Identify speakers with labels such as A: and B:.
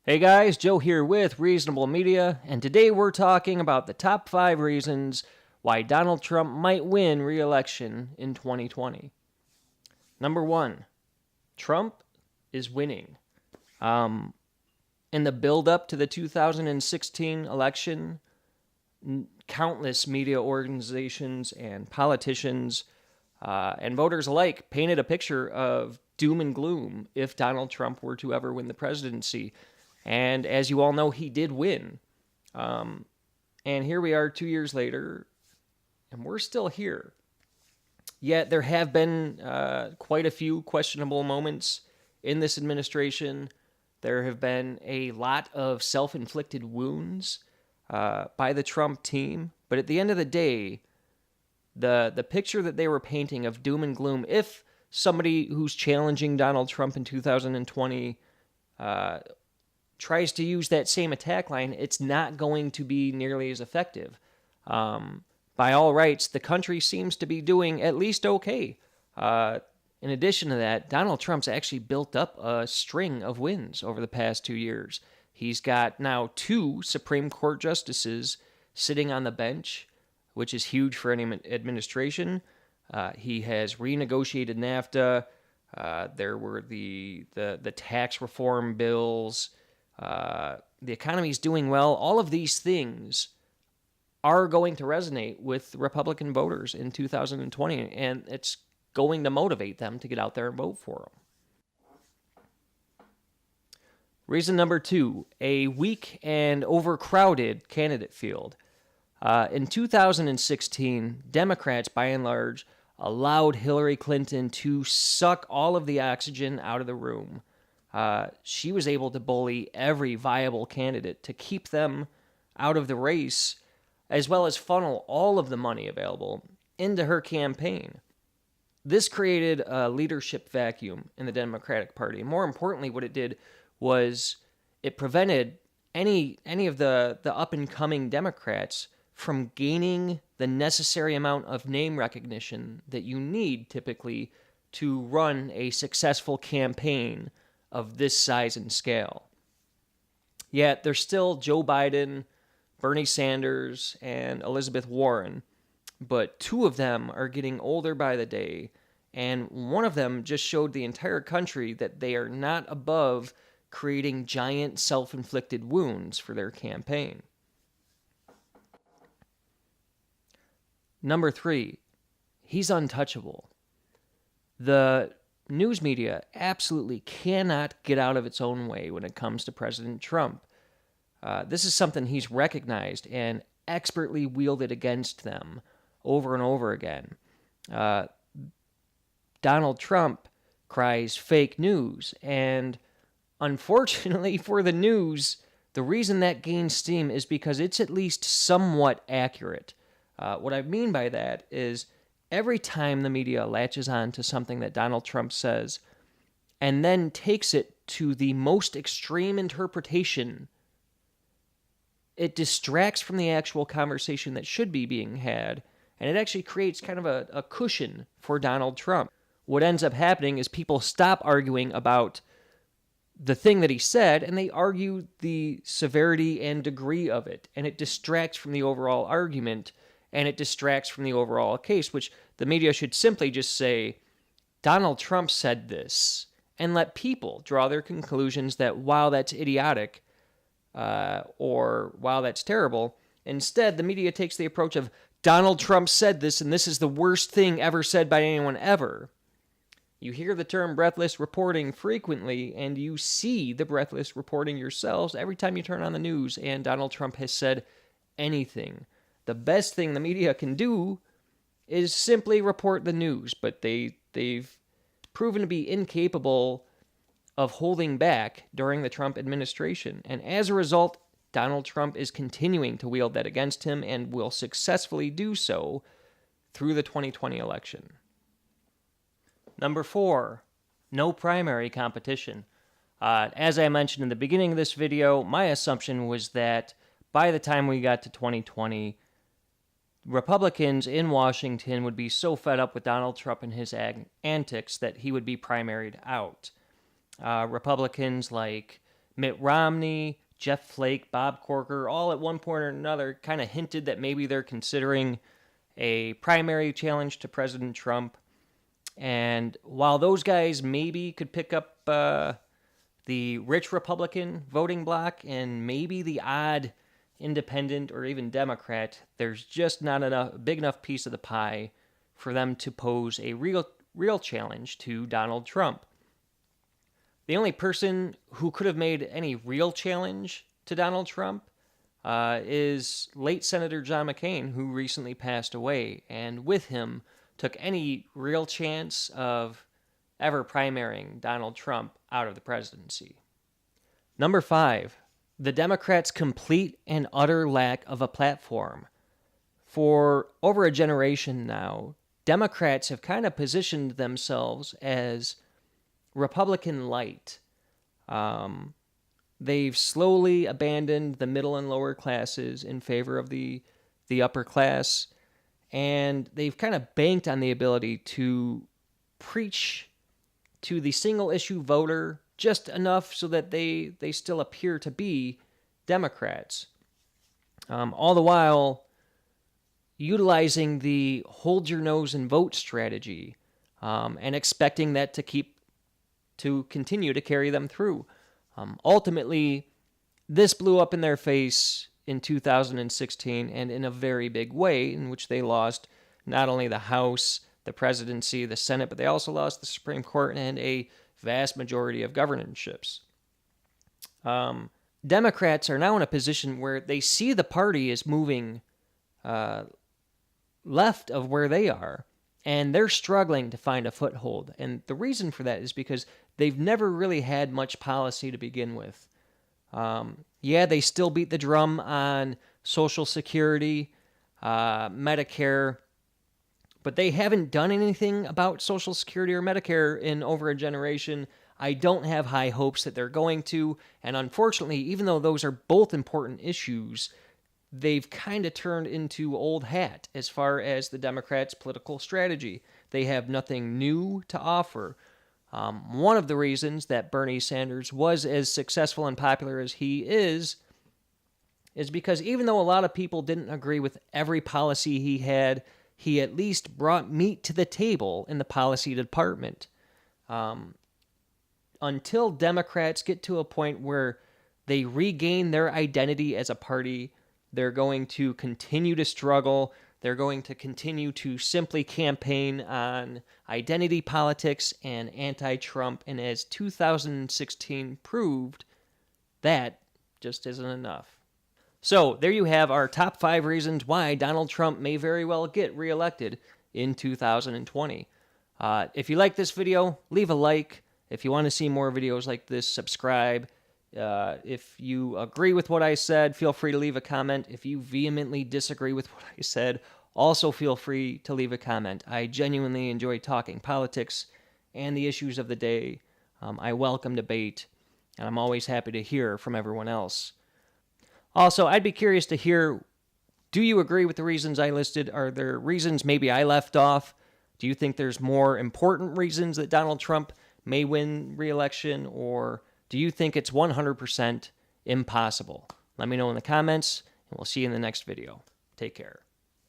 A: Hey guys, Joe here with Reasonable Media, and today we're talking about the top 5 reasons why Donald Trump might win re election in 2020. Number 1, Trump is winning. In the build up to the 2016 election, countless media organizations and politicians and voters alike painted a picture of doom and gloom if Donald Trump were to ever win the presidency. And as you all know, he did win. And here we are 2 years later, and we're still here. Yet there have been quite a few questionable moments in this administration. There have been a lot of self-inflicted wounds by the Trump team. But at the end of the day, the picture that they were painting of doom and gloom, if somebody who's challenging Donald Trump in 2020 tries to use that same attack line, it's not going to be nearly as effective. By all rights, the country seems to be doing at least okay. In addition to that, Donald Trump's actually built up a string of wins over the past 2 years. He's got now 2 Supreme Court justices sitting on the bench, which is huge for any administration. He has renegotiated NAFTA. There were the tax reform bills. The economy's doing well. All of these things are going to resonate with Republican voters in 2020, and it's going to motivate them to get out there and vote for him. Reason number 2, a weak and overcrowded candidate field. In 2016, Democrats, by and large, allowed Hillary Clinton to suck all of the oxygen out of the room. She was able to bully every viable candidate to keep them out of the race, as well as funnel all of the money available into her campaign. This created a leadership vacuum in the Democratic Party. More importantly, what it did was it prevented any of the up-and-coming Democrats from gaining the necessary amount of name recognition that you need typically to run a successful campaign of this size and scale. Yet there's still Joe Biden, Bernie Sanders, and Elizabeth Warren, but 2 of them are getting older by the day, and one of them just showed the entire country that they are not above creating giant self-inflicted wounds for their campaign. Number 3, he's untouchable. The news media absolutely cannot get out of its own way when it comes to President Trump. This is something he's recognized and expertly wielded against them over and over again. Donald Trump cries fake news, and unfortunately for the news, the reason that gains steam is because it's at least somewhat accurate. What I mean by that is every time the media latches on to something that Donald Trump says and then takes it to the most extreme interpretation, it distracts from the actual conversation that should be being had, and it actually creates kind of a cushion for Donald Trump. What ends up happening is people stop arguing about the thing that he said, and they argue the severity and degree of it, and it distracts from the overall argument, and it distracts from the overall case, which the media should simply just say, Donald Trump said this, and let people draw their conclusions that while that's idiotic, or while that's terrible, instead the media takes the approach of, Donald Trump said this, and this is the worst thing ever said by anyone ever. You hear the term breathless reporting frequently, and you see the breathless reporting yourselves every time you turn on the news and Donald Trump has said anything. The best thing the media can do is simply report the news, but they've proven to be incapable of holding back during the Trump administration. And as a result, Donald Trump is continuing to wield that against him and will successfully do so through the 2020 election. Number 4, no primary competition. As I mentioned in the beginning of this video, my assumption was that by the time we got to 2020, Republicans in Washington would be so fed up with Donald Trump and his antics that he would be primaried out. Republicans like Mitt Romney, Jeff Flake, Bob Corker, all at one point or another kind of hinted that maybe they're considering a primary challenge to President Trump. And while those guys maybe could pick up the rich Republican voting bloc and maybe the odd independent or even Democrat, there's just not a big enough piece of the pie for them to pose a real challenge to Donald Trump. The only person who could have made any real challenge to Donald Trump is late Senator John McCain, who recently passed away, and with him took any real chance of ever primarying Donald Trump out of the presidency. Number 5, the Democrats' complete and utter lack of a platform. For over a generation now, Democrats have kind of positioned themselves as Republican light. They've slowly abandoned the middle and lower classes in favor of the upper class, and they've kind of banked on the ability to preach to the single issue voter just enough so that they still appear to be Democrats. All the while utilizing the hold your nose and vote strategy, and expecting that to continue to carry them through. Ultimately, this blew up in their face in 2016, and in a very big way, in which they lost not only the House, the presidency, the Senate, but they also lost the Supreme Court and a vast majority of governorships. Democrats are now in a position where they see the party is moving left of where they are, and they're struggling to find a foothold. And the reason for that is because they've never really had much policy to begin with. They still beat the drum on Social Security, Medicare, but they haven't done anything about Social Security or Medicare in over a generation. I don't have high hopes that they're going to, and unfortunately, even though those are both important issues, they've kind of turned into old hat as far as the Democrats' political strategy. They have nothing new to offer. One of the reasons that Bernie Sanders was as successful and popular as he is because even though a lot of people didn't agree with every policy he had, he at least brought meat to the table in the policy department. Until Democrats get to a point where they regain their identity as a party, they're going to continue to struggle. They're going to continue to simply campaign on identity politics and anti-Trump. And as 2016 proved, that just isn't enough. So there you have our top 5 reasons why Donald Trump may very well get reelected in 2020. If you like this video, leave a like. If you want to see more videos like this, subscribe. If you agree with what I said, feel free to leave a comment. If you vehemently disagree with what I said, also feel free to leave a comment. I genuinely enjoy talking politics and the issues of the day. I welcome debate, and I'm always happy to hear from everyone else. Also, I'd be curious to hear, do you agree with the reasons I listed? Are there reasons maybe I left off? Do you think there's more important reasons that Donald Trump may win re-election, or do you think it's 100% impossible? Let me know in the comments, and we'll see you in the next video. Take care.